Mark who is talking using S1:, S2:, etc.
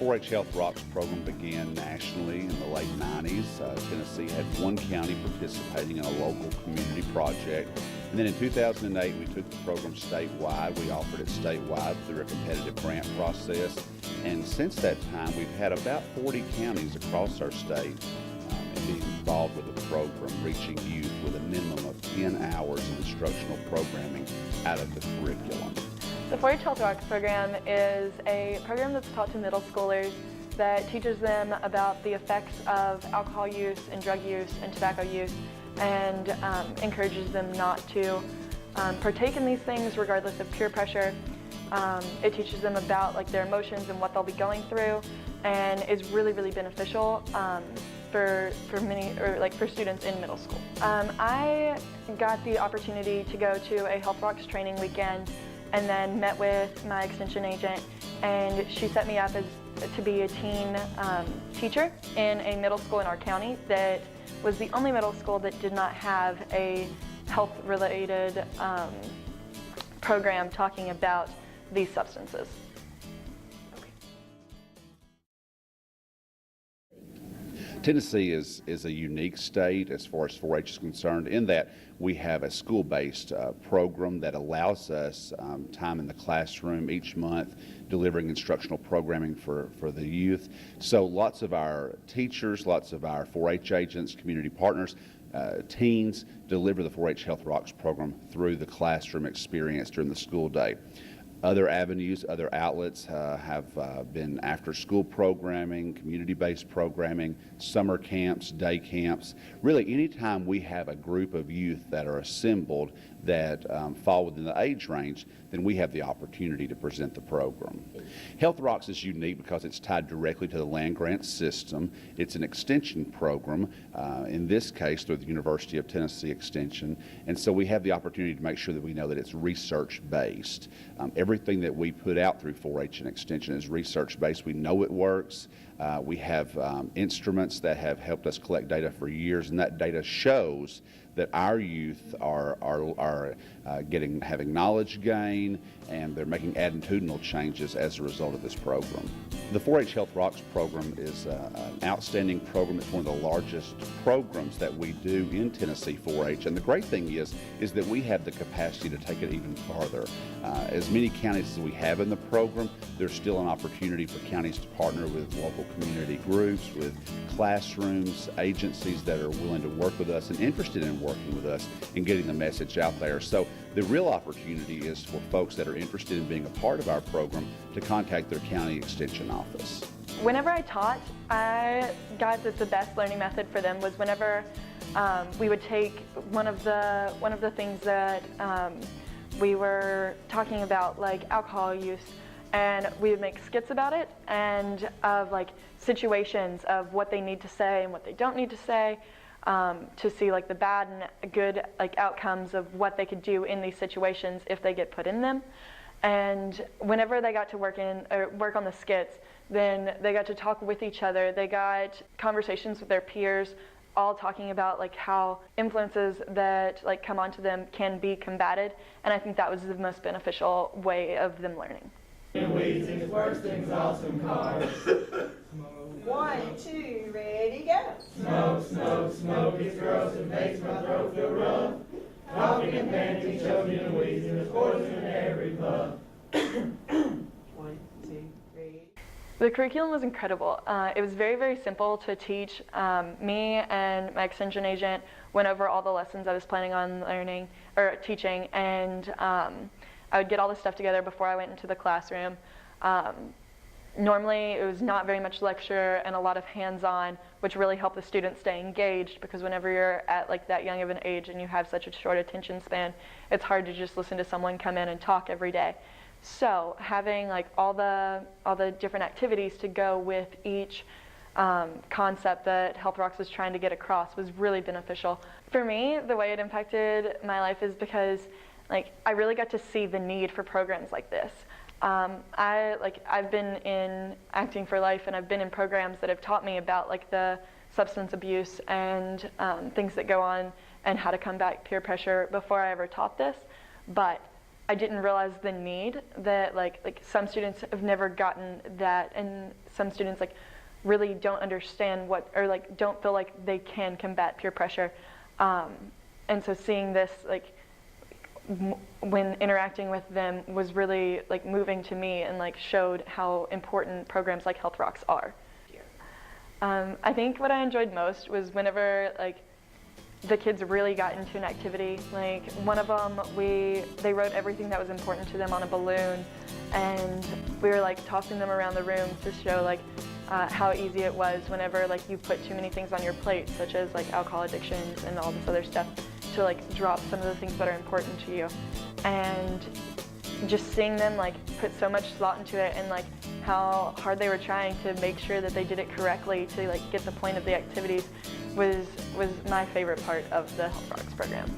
S1: 4-H Health Rocks program began nationally in the late 90s. Tennessee had one county participating in a local community project. And then in 2008, we took the program statewide. We offered it statewide through a competitive grant process. And since that time, we've had about 40 counties across our state being involved with the program, reaching youth with a minimum of 10 hours of instructional programming out of the curriculum.
S2: The 4-H Health Rocks program is a program that's taught to middle schoolers that teaches them about the effects of alcohol use and drug use and tobacco use, and encourages them not to partake in these things regardless of peer pressure. It teaches them about their emotions and what they'll be going through, and is really, really beneficial for students in middle school. I got the opportunity to go to a Health Rocks training weekend and then met with my extension agent, and she set me up to be a teen teacher in a middle school in our county that was the only middle school that did not have a health-related program talking about these substances.
S1: Tennessee is a unique state as far as 4-H is concerned in that we have a school-based program that allows us time in the classroom each month, delivering instructional programming for the youth. So lots of our teachers, lots of our 4-H agents, community partners, teens deliver the 4-H Health Rocks program through the classroom experience during the school day. Other avenues, other outlets have been after-school programming, community-based programming, summer camps, day camps. Really, anytime we have a group of youth that are assembled that fall within the age range, then we have the opportunity to present the program. Health Rocks is unique because it's tied directly to the land grant system. It's an extension program, in this case through the University of Tennessee Extension, and so we have the opportunity to make sure that we know that it's research-based. Everything that we put out through 4-H and Extension is research-based. We know it works. We have instruments that have helped us collect data for years, and that data shows that our youth are having knowledge gain, and they're making attitudinal changes as a result of this program. The 4-H Health Rocks program is an outstanding program. It's one of the largest programs that we do in Tennessee 4-H, and the great thing is that we have the capacity to take it even farther. As many counties as we have in the program, there's still an opportunity for counties to partner with local community groups, with classrooms, agencies that are willing to work with us and interested in working with us and getting the message out there. So the real opportunity is for folks that are interested in being a part of our program to contact their county extension office.
S2: Whenever I taught, I got that the best learning method for them was whenever we would take one of the things that we were talking about, like alcohol use, and we would make skits about it and of situations of what they need to say and what they don't need to say, to see the bad and good outcomes of what they could do in these situations if they get put in them. And whenever they got to work on the skits, then they got to talk with each other. They got conversations with their peers, all talking about how influences that come onto them can be combated, and I think that was the most beneficial way of them learning.
S3: Weeds things, worse things, awesome cars.
S4: 1, 2, ready, go.
S3: Smoke, smoke, smoke, it's gross, it makes my throat feel rough. Coughing and panting, choking and wheezing, there's poison in every puff.
S4: 1, 2, 3.
S2: The curriculum was incredible. It was very, very simple to teach. Me and my extension agent went over all the lessons I was planning on teaching, and I would get all the stuff together before I went into the classroom. Normally, it was not very much lecture and a lot of hands-on, which really helped the students stay engaged, because whenever you're at that young of an age and you have such a short attention span, it's hard to just listen to someone come in and talk every day. So having all the different activities to go with each concept that Health Rocks was trying to get across was really beneficial. For me, the way it impacted my life is because I really got to see the need for programs like this. I've been in Acting for Life, and I've been in programs that have taught me about the substance abuse and things that go on and how to combat peer pressure before I ever taught this. But I didn't realize the need that like some students have never gotten that, and some students like really don't understand what, or like don't feel like they can combat peer pressure. And so seeing this like when interacting with them was really like moving to me, and like showed how important programs like Health Rocks are. I think what I enjoyed most was whenever like the kids really got into an activity. Like one of them, they wrote everything that was important to them on a balloon, and we were like tossing them around the room to show like how easy it was whenever like you put too many things on your plate, such as like alcohol addictions and all this other stuff, to like drop some of the things that are important to you. And just seeing them like put so much thought into it, and like how hard they were trying to make sure that they did it correctly to like get the point of the activities was my favorite part of the Health Rocks program.